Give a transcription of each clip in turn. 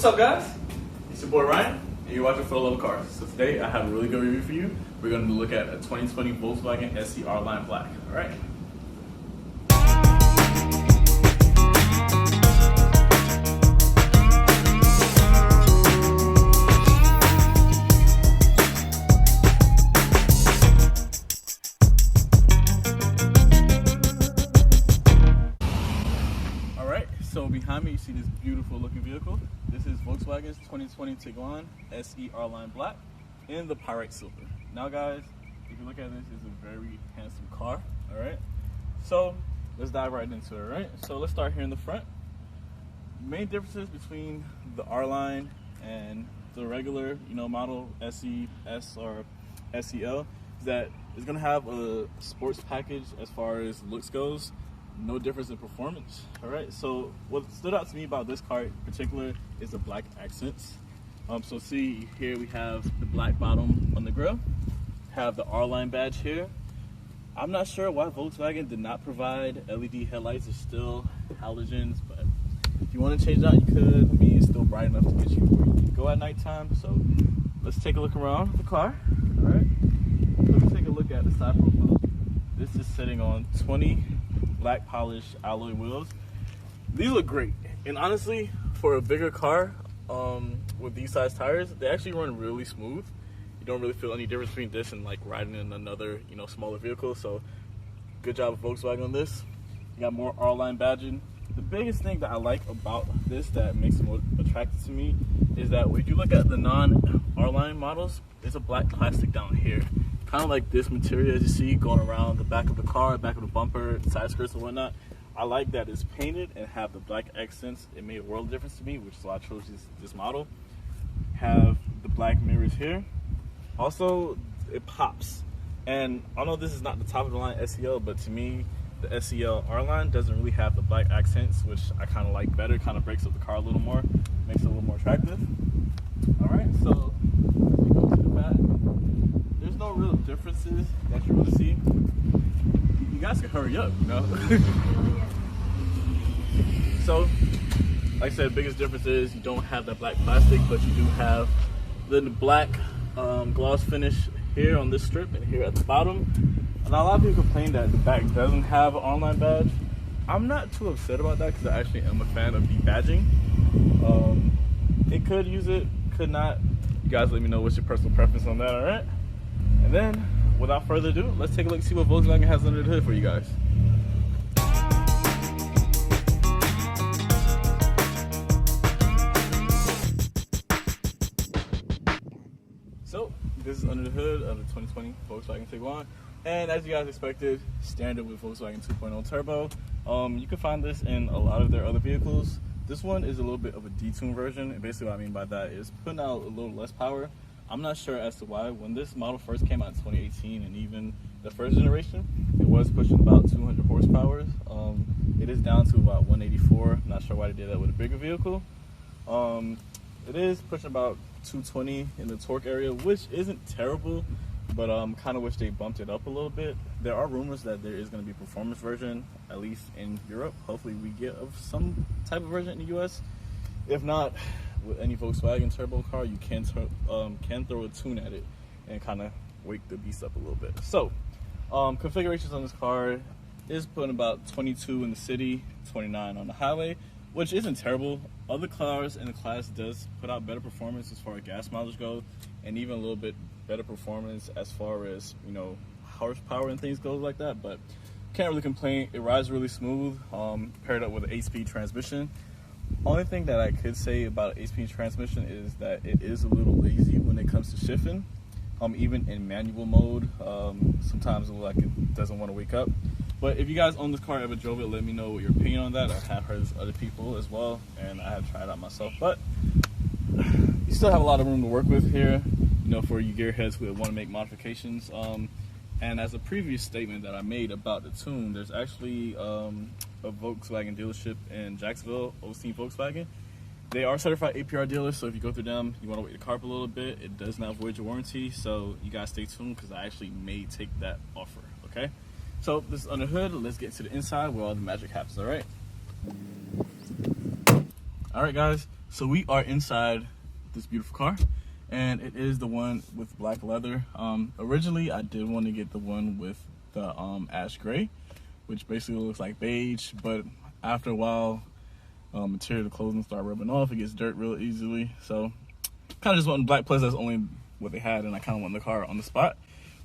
What's up, guys? It's your boy Ryan, and you're watching For the Love of Cars. So today I have a really good review for you. We're going to look at a 2020 Volkswagen SE R-Line Black. All right. So behind me you see this beautiful looking vehicle. This is Volkswagen's 2020 Tiguan SE R-Line Black in the Pyrite Silver. Now guys, if you look at this, it's a very handsome car, alright? So let's dive right into it, alright? So let's start here in the front. Main differences between the R-Line and the regular, model SE, S, or SEL is that it's gonna have a sports package as far as looks goes. No difference in performance. All right, so what stood out to me about this car in particular is the black accents. So see here we have the black bottom on the grille, have the R-Line badge here. I'm not sure why Volkswagen did not provide LED headlights. It's still halogens, but if you want to change that, you could. I mean, it's still bright enough to get you where you need to go at nighttime. So let's take a look around the car. All right, let's take a look at the side profile. This is sitting on 20 black polished alloy wheels. These look great, and honestly, for a bigger car with these size tires, they actually run really smooth. You don't really feel any difference between this and like riding in another smaller vehicle. So good job with Volkswagen on this. You got more R-Line badging. The biggest thing that I like about this that makes it more attractive to me is that if you look at the non-R-Line models, it's a black plastic down here, kind of like this material as you see going around the back of the car, back of the bumper, the side skirts and whatnot. I like that it's painted and have the black accents. It made a world of difference to me, which is why I chose this model. Have the black mirrors here. Also, it pops. And I know this is not the top of the line SEL, but to me, the SEL R-Line doesn't really have the black accents, which I kind of like better. Kind of breaks up the car a little more, makes it a little more attractive. All right, so we go to the back. There's no real differences that you really see. You guys can hurry up, So, like I said, the biggest difference is you don't have that black plastic, but you do have the black gloss finish here on this strip and here at the bottom. And a lot of people complain that the back doesn't have an R-Line badge. I'm not too upset about that because I actually am a fan of de-badging. It could use it, could not. You guys let me know what's your personal preference on that, all right? And then, without further ado, let's take a look and see what Volkswagen has under the hood for you guys. So, this is under the hood of the 2020 Volkswagen Tiguan. And as you guys expected, standard with Volkswagen 2.0 Turbo. You can find this in a lot of their other vehicles. This one is a little bit of a detuned version, and basically what I mean by that is putting out a little less power. I'm not sure as to why. When this model first came out in 2018, and even the first generation, it was pushing about 200 horsepower. It is down to about 184. Not sure why they did that with a bigger vehicle. It is pushing about 220 in the torque area, which isn't terrible, but kind of wish they bumped it up a little bit. There are rumors that there is going to be a performance version, at least in Europe. Hopefully we get some type of version in the US. If not, with any Volkswagen turbo car, you can throw a tune at it and kind of wake the beast up a little bit. So, configurations on this car is putting about 22 in the city, 29 on the highway, which isn't terrible. Other cars in the class does put out better performance as far as gas mileage goes, and even a little bit better performance as far as horsepower and things goes like that. But can't really complain. It rides really smooth, paired up with an 8-speed transmission. Only thing that I could say about an 8-speed transmission is that it is a little lazy when it comes to shifting. Even in manual mode, sometimes it looks like it doesn't want to wake up. But if you guys own this car, ever drove it, let me know what your opinion on that. I have heard other people as well, and I have tried it out myself. But you still have a lot of room to work with here, for you gearheads who want to make modifications. And as a previous statement that I made about the tune, there's actually a Volkswagen dealership in Jacksonville, Osteen Volkswagen. They are certified APR dealers, so if you go through them, you want to wait the car up a little bit. It does not void your warranty, so you guys stay tuned because I actually may take that offer, okay? So this is under the hood. Let's get to the inside where all the magic happens, all right? All right, guys. So we are inside this beautiful car, and it is the one with black leather. Originally I did want to get the one with the ash gray, which basically looks like beige, but after a while material, the clothing start rubbing off, it gets dirt real easily, so kind of just wanted black, plus that's only what they had, and I kind of want the car on the spot.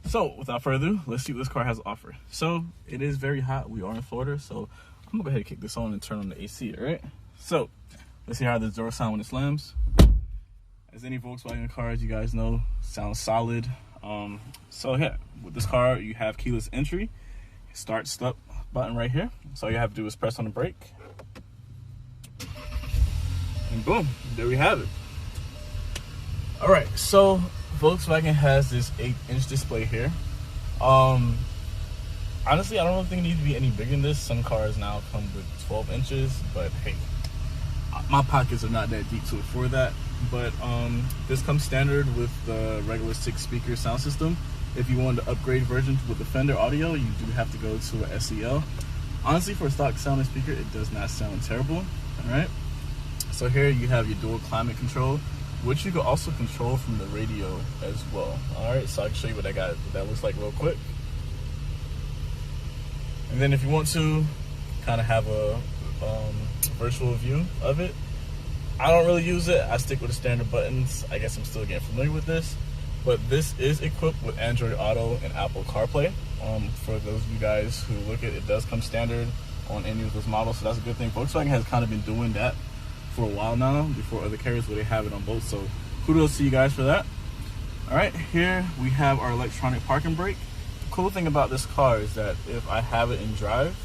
So without further ado, let's see what this car has to offer. So it is very hot, we are in Florida, so I'm gonna go ahead and kick this on and turn on the AC. All right, so let's see how this door sounds when it slams. As any Volkswagen cars, you guys know, sounds solid. So yeah, with this car you have keyless entry, start stop button right here, so all you have to do is press on the brake, and boom, there we have it. All right, so Volkswagen has this 8-inch display here. Honestly, I don't think it needs to be any bigger than this. Some cars now come with 12 inches, but hey, my pockets are not that deep to afford that. But this comes standard with the regular 6-speaker sound system. If you want the upgrade version with the Fender audio, you do have to go to a SEL. Honestly, for a stock sounding speaker, it does not sound terrible. All right, so here you have your dual climate control, which you can also control from the radio as well. All right, so I can show you what that looks like real quick. And then if you want to kind of have a virtual view of it, I don't really use it. I stick with the standard buttons. I guess I'm still getting familiar with this, but this is equipped with Android Auto and Apple CarPlay. For those of you guys who look at it, it does come standard on any of those models, so that's a good thing. Volkswagen has kind of been doing that for a while now, before other carriers where they have it on both, so kudos to you guys for that. All right, here we have our electronic parking brake. The cool thing about this car is that if I have it in drive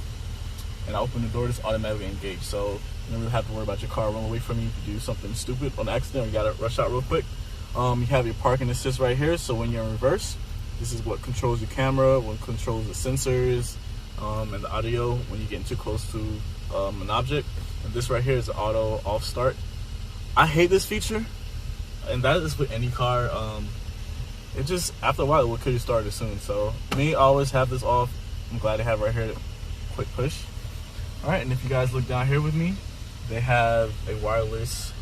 and I open the door, it's automatically engaged, so you don't really have to worry about your car running away from you if you do something stupid on accident or you gotta rush out real quick. You have your parking assist right here, so when you're in reverse, this is what controls your camera, what controls the sensors, and the audio when you're getting too close to an object. And this right here is the auto off start. I hate this feature, and that is with any car. It just, after a while, it will kill you started soon. So me, I always have this off. I'm glad to have right here, quick push. All right, and if you guys look down here with me, they have a wireless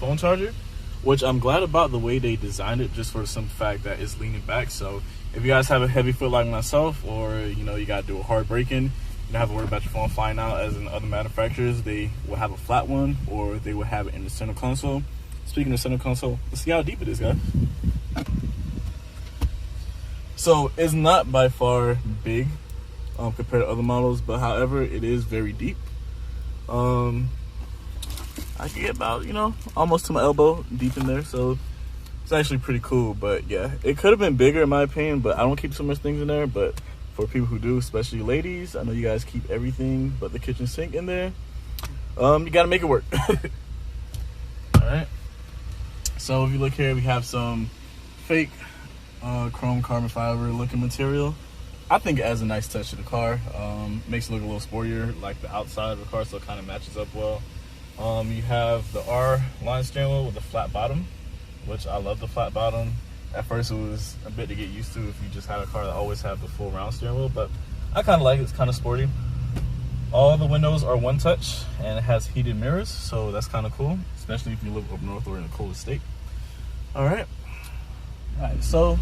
phone charger, which I'm glad about the way they designed it, just for the simple fact that it's leaning back. So if you guys have a heavy foot like myself, or you know, you gotta do a hard braking, you don't have to worry about your phone flying out. As in other manufacturers, they will have a flat one, or they will have it in the center console. Speaking of center console, let's see how deep it is, guys. So it's not by far big compared to other models, but however, it is very deep. I can get about, you know, almost to my elbow deep in there, so it's actually pretty cool. But yeah, it could have been bigger in my opinion, but I don't keep so much things in there. But for people who do, especially ladies, I know you guys keep everything but the kitchen sink in there. You gotta make it work. All right, so if you look here, we have some fake chrome carbon fiber looking material. I think it adds a nice touch to the car. Makes it look a little sportier, like the outside of the car, so it kind of matches up well. You have the R-line steering wheel with a flat bottom, which I love the flat bottom. At first it was a bit to get used to if you just had a car that always had the full round steering wheel, but I kind of like it. It's kind of sporty. All the windows are one touch, and it has heated mirrors, so that's kind of cool, especially if you live up north or in a cold state. All right, so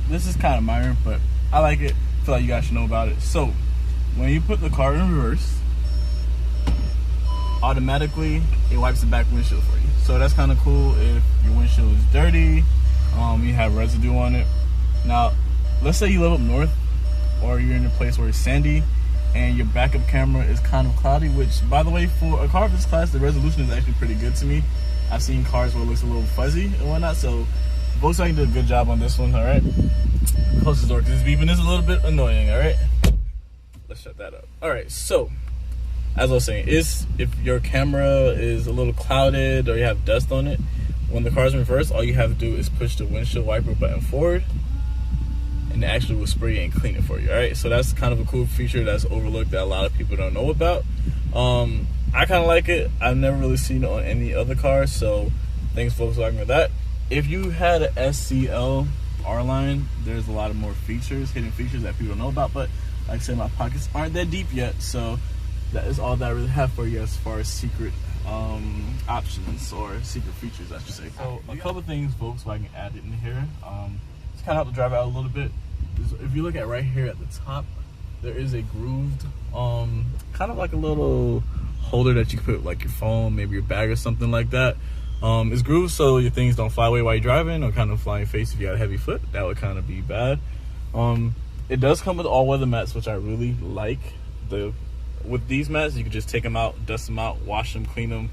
this is kind of minor, but I like it. I feel like you guys should know about it. So when you put the car in reverse, automatically it wipes the back windshield for you, so that's kind of cool. If your windshield is dirty, you have residue on it. Now let's say you live up north, or you're in a place where it's sandy and your backup camera is kind of cloudy, which by the way, for a car of this class, the resolution is actually pretty good to me. I've seen cars where it looks a little fuzzy and whatnot, so Volkswagen did a good job on this one. All right, close the door because this beeping is a little bit annoying. All right, let's shut that up. All right, so as I was saying, if your camera is a little clouded or you have dust on it, when the car's in reverse, all you have to do is push the windshield wiper button forward, and it actually will spray it and clean it for you. All right, so that's kind of a cool feature that's overlooked that a lot of people don't know about. I kind of like it. I've never really seen it on any other car, so thanks Volkswagen for that. If you had an SCL R-Line, there's a lot of more features, hidden features that people don't know about, but like I said, my pockets aren't that deep yet, so that is all that I really have for you as far as secret options or secret features, I should say. So a couple of things Volkswagen added in here. It's kind of help the driver out a little bit. If you look at right here at the top, there is a grooved, kind of like a little holder that you can put like your phone, maybe your bag or something like that. It's grooved so your things don't fly away while you're driving or kind of fly in your face if you got a heavy foot. That would kind of be bad. It does come with all-weather mats, which I really like. With these mats, you can just take them out, dust them out, wash them, clean them.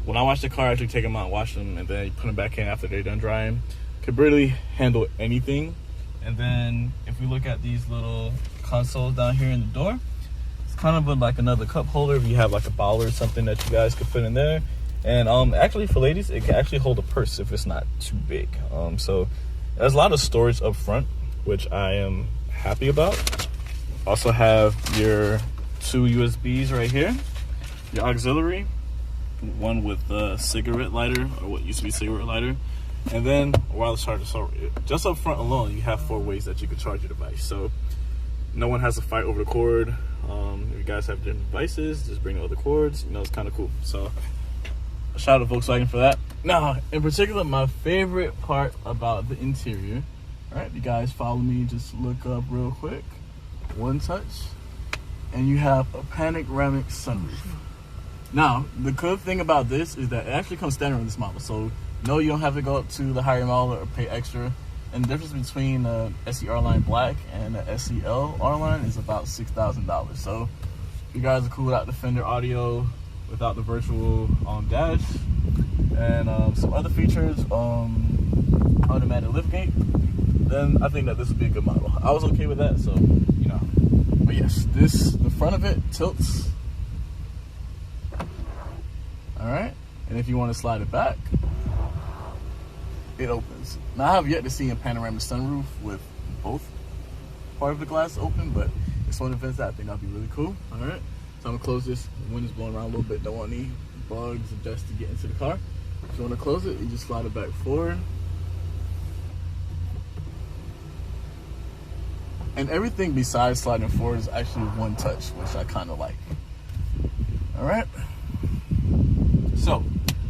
When I wash the car, I actually take them out, wash them, and then you put them back in after they're done drying. Could really handle anything. And then if we look at these little consoles down here in the door, it's kind of like another cup holder if you have like a bottle or something that you guys could put in there. And actually for ladies, it can actually hold a purse if it's not too big. So there's a lot of storage up front, which I am happy about. Also have your 2 USBs right here, your auxiliary, one with a cigarette lighter, or what used to be cigarette lighter, and then a wireless charger. So just up front alone, you have 4 ways that you can charge your device. So no one has to fight over the cord. If you guys have different devices, just bring other cords. You know, it's kind of cool. So shout out to Volkswagen for that. Now, in particular, my favorite part about the interior. All right, if you guys follow me, just look up real quick. One touch, and you have a panoramic sunroof. Now, the good thing about this is that it actually comes standard in this model. So, no, you don't have to go up to the higher model or pay extra. And the difference between the SE R-Line Black and the SEL R-Line is about $6,000. So, if you guys are cool without the Fender audio, without the virtual dash, and some other features, automatic liftgate, then I think that this would be a good model. I was okay with that, so, you know. But yes, the front of it tilts. All right, and if you want to slide it back, it opens. Now, I have yet to see a panoramic sunroof with both part of the glass open, but it's one of the events that I think that'd be really cool. All right, so I'm gonna close this. The wind is blowing around a little bit. Don't want any bugs or dust to get into the car. If you want to close it, you just slide it back forward. And everything besides sliding forward is actually one touch, which I kind of like. All right. So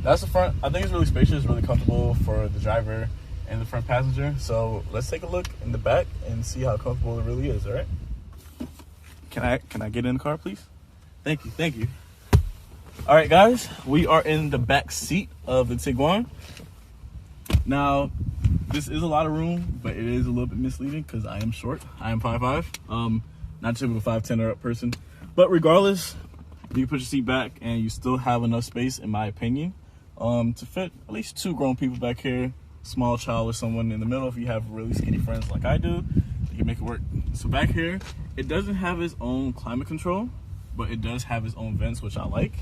that's the front. I think it's really spacious, really comfortable for the driver and the front passenger. So let's take a look in the back and see how comfortable it really is. All right. Can I get in the car, please? Thank you. Thank you. All right, guys, we are in the back seat of the Tiguan. Now, this is a lot of room, but it is a little bit misleading because I am short. I am 5'5". Not typical 5'10" or up person. But regardless, you can put your seat back and you still have enough space, in my opinion, to fit at least 2 grown people back here, small child or someone in the middle. If you have really skinny friends like I do, you can make it work. So back here, it doesn't have its own climate control, but it does have its own vents, which I like.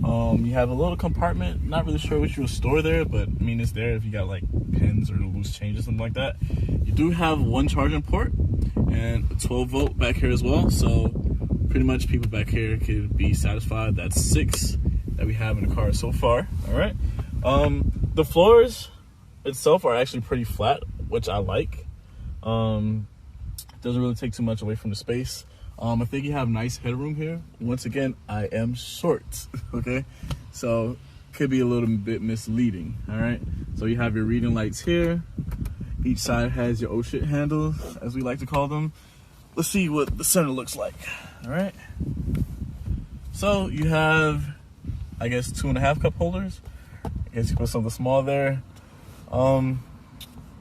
You have a little compartment. Not really sure what you'll store there, but I mean, it's there if you got like pins or loose change or something like that. You do have 1 charging port and a 12-volt back here as well. So pretty much people back here could be satisfied. That's 6 that we have in the car so far. All right. The floors itself are actually pretty flat, which I like. Doesn't really take too much away from the space. I think you have nice headroom here. Once again, I am short, okay? So, could be a little bit misleading, all right? So you have your reading lights here. Each side has your oh shit handles, as we like to call them. Let's see what the center looks like, all right? So you have, I guess, 2.5 cup holders. I guess you put something small there.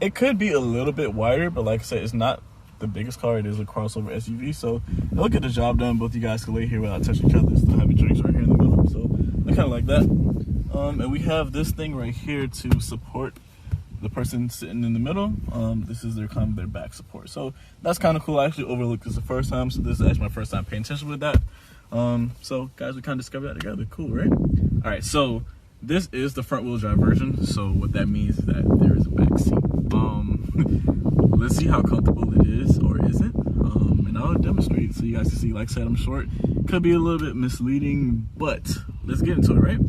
It could be a little bit wider, but like I said, it's not the biggest car. It is a crossover SUV, so it'll get the job done. Both you guys can lay here without touching each other. Still have your drinks right here in the middle, so I kind of like that. And we have this thing right here to support the person sitting in the middle. This is their kind of their back support, so that's kind of cool. I actually overlooked this the first time, so this is actually my first time paying attention with that. So guys, we kind of discovered that together. Cool, right? All right, so this is the front wheel drive version. So what that means is that there is a back seat. Let's see how comfortable it is or isn't, and I'll demonstrate so you guys can see. Like I said, I'm short. Could be a little bit misleading, but let's get into it, right?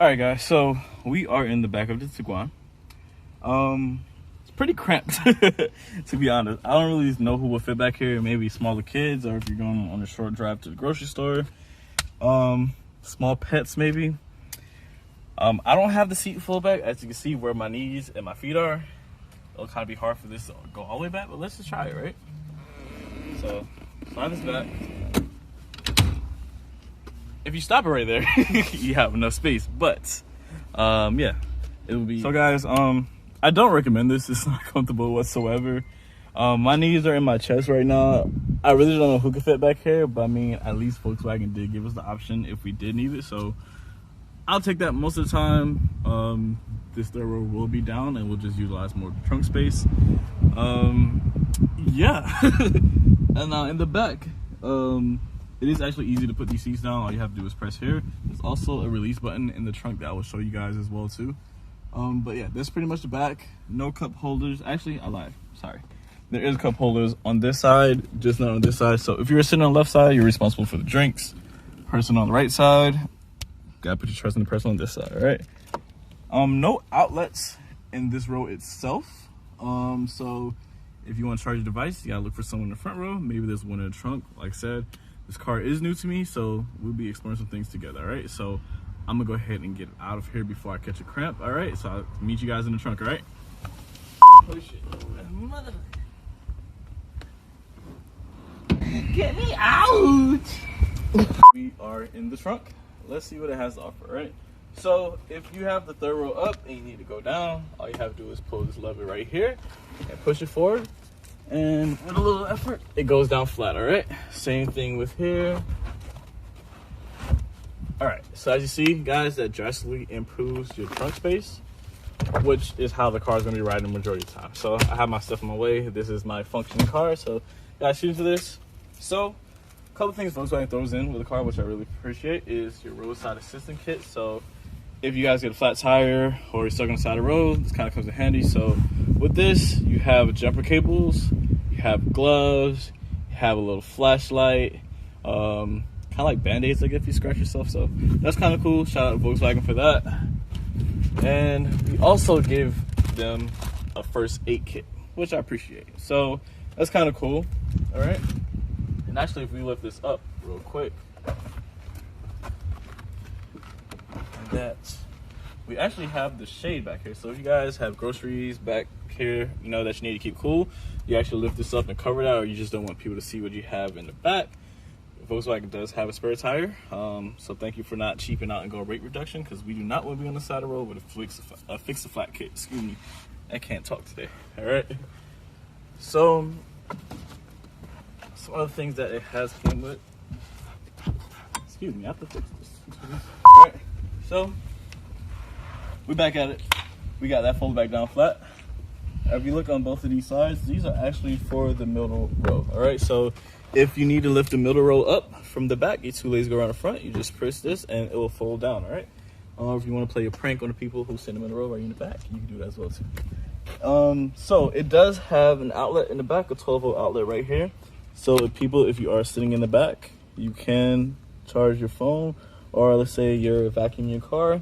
All right, guys. So we are in the back of the Tiguan. It's pretty cramped, to be honest. I don't really know who will fit back here. Maybe smaller kids, or if you're going on a short drive to the grocery store. Small pets, maybe. I don't have the seat full back. As you can see, where my knees and my feet are, it'll kind of be hard for this to go all the way back. But let's just try it, right? So slide this back. If you stop it right there, you have enough space. But yeah, it will be. So guys, I don't recommend this. It's not comfortable whatsoever. My knees are in my chest right now. I really don't know who could fit back here, but I mean, at least Volkswagen did give us the option if we did need it. So I'll take that most of the time. This third row will be down, and we'll just utilize more trunk space. Yeah. And in the back, it is actually easy to put these seats down. All you have to do is press here. There's also a release button in the trunk that I will show you guys as well too. But yeah, that's pretty much the back. No cup holders. Actually, I lied. Sorry. There is cup holders on this side, just not on this side. So if you're sitting on the left side, you're responsible for the drinks. Person on the right side, gotta put your trust in the person on this side, all right? No outlets in this row itself. So if you want to charge your device, you gotta look for someone in the front row. Maybe there's one in the trunk. Like I said, this car is new to me, so we'll be exploring some things together, all right? So I'm gonna go ahead and get out of here before I catch a cramp, all right? So I'll meet you guys in the trunk, all right? Oh shit. Mother. Get me out! We are in the trunk. Let's see what it has to offer, right? So if you have the third row up and you need to go down, all you have to do is pull this lever right here and push it forward. And with a little effort, it goes down flat, all right? Same thing with here. All right, so as you see, guys, that drastically improves your trunk space, which is how the car is gonna be riding the majority of the time. So I have my stuff on my way. This is my functioning car, so guys, shoot into this. So a couple things Volkswagen throws in with the car, which I really appreciate, is your roadside assistance kit. So if you guys get a flat tire or you're stuck on the side of the road, this kind of comes in handy. So with this, you have jumper cables, you have gloves, you have a little flashlight, kind of like band-aids, like if you scratch yourself. So that's kind of cool. Shout out to Volkswagen for that. And we also give them a first aid kit, which I appreciate. So that's kind of cool. All right. And actually, if we lift this up real quick, that we actually have the shade back here. So if you guys have groceries back here, you know, that you need to keep cool, you actually lift this up and cover that, or you just don't want people to see what you have in the back. Volkswagen does have a spare tire, so thank you for not cheaping out and going rate reduction, because we do not want to be on the side of the road with a fix a flat kit. Excuse me, I can't talk today. All right. So some other things that it has came with. Excuse me, I have to fix this. All right. So we're back at it. We got that folded back down flat. If you look on both of these sides, these are actually for the middle row. All right. So if you need to lift the middle row up from the back, you're too lazy to go around the front, you just press this and it will fold down, all right? Or if you want to play a prank on the people who sit in the middle row right in the back, you can do that as well too. So it does have an outlet in the back, a 12-volt outlet right here. So if you are sitting in the back, you can charge your phone, or let's say you're vacuuming your car.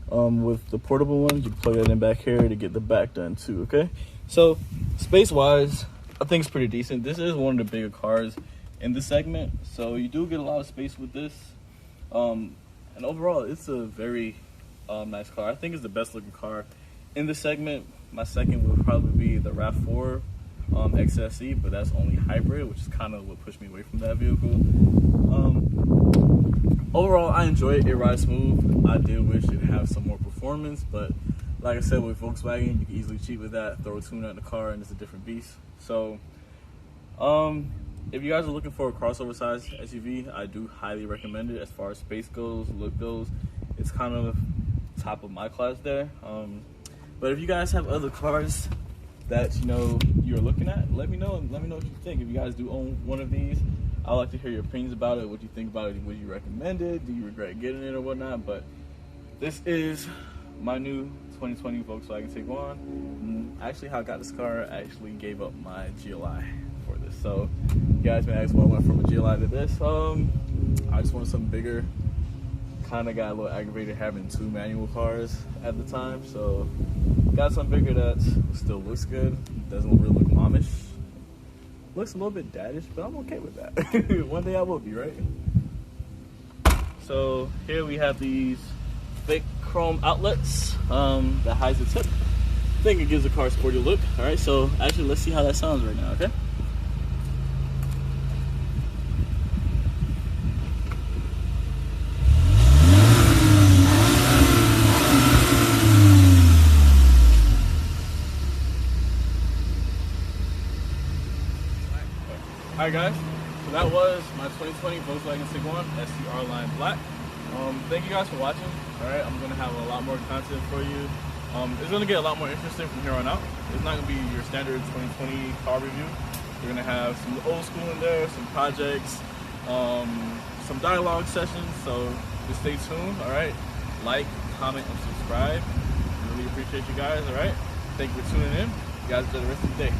With the portable ones, you can plug that in back here to get the back done too, okay? So space-wise, I think it's pretty decent. This is one of the bigger cars in this segment, so you do get a lot of space with this. And overall, it's a very nice car. I think it's the best looking car in this segment. My second would probably be the RAV4 XSE, but that's only hybrid, which is kind of what pushed me away from that vehicle. Overall, I enjoy it. It rides smooth. I did wish it had some more performance, but like I said, with Volkswagen, you can easily cheat with that, throw a tuner in the car, and it's a different beast. So if you guys are looking for a crossover size SUV, I do highly recommend it. As far as space goes, look goes, it's kind of top of my class there. But if you guys have other cars that you're looking at, let me know what you think. If you guys do own one of these, I'd like to hear your opinions about it. What you think about it? Would you recommend it? Do you regret getting it or whatnot? But this is my new 2020 Volkswagen Tiguan. Actually, how I got this car, I actually gave up my GLI for this. So you guys may ask why I went from a GLI to this. I just wanted something bigger, kind of got a little aggravated having 2 manual cars at the time, so got something bigger that still looks good, doesn't really look momish. Looks a little bit daddish, but I'm okay with that. One day I will be, right? So here we have these fake chrome outlets that hides the tip. I think it gives the car a sporty look. All right, so actually let's see how that sounds right now, okay? Alright guys, so that was my 2020 Volkswagen Tiguan SCR Line Black. Thank you guys for watching. Alright, I'm going to have a lot more content for you. It's going to get a lot more interesting from here on out. It's not going to be your standard 2020 car review. We're going to have some old school in there, some projects, some dialogue sessions, so just stay tuned, alright? Like, comment, and subscribe. Really appreciate you guys, alright? Thank you for tuning in. You guys enjoy the rest of the day.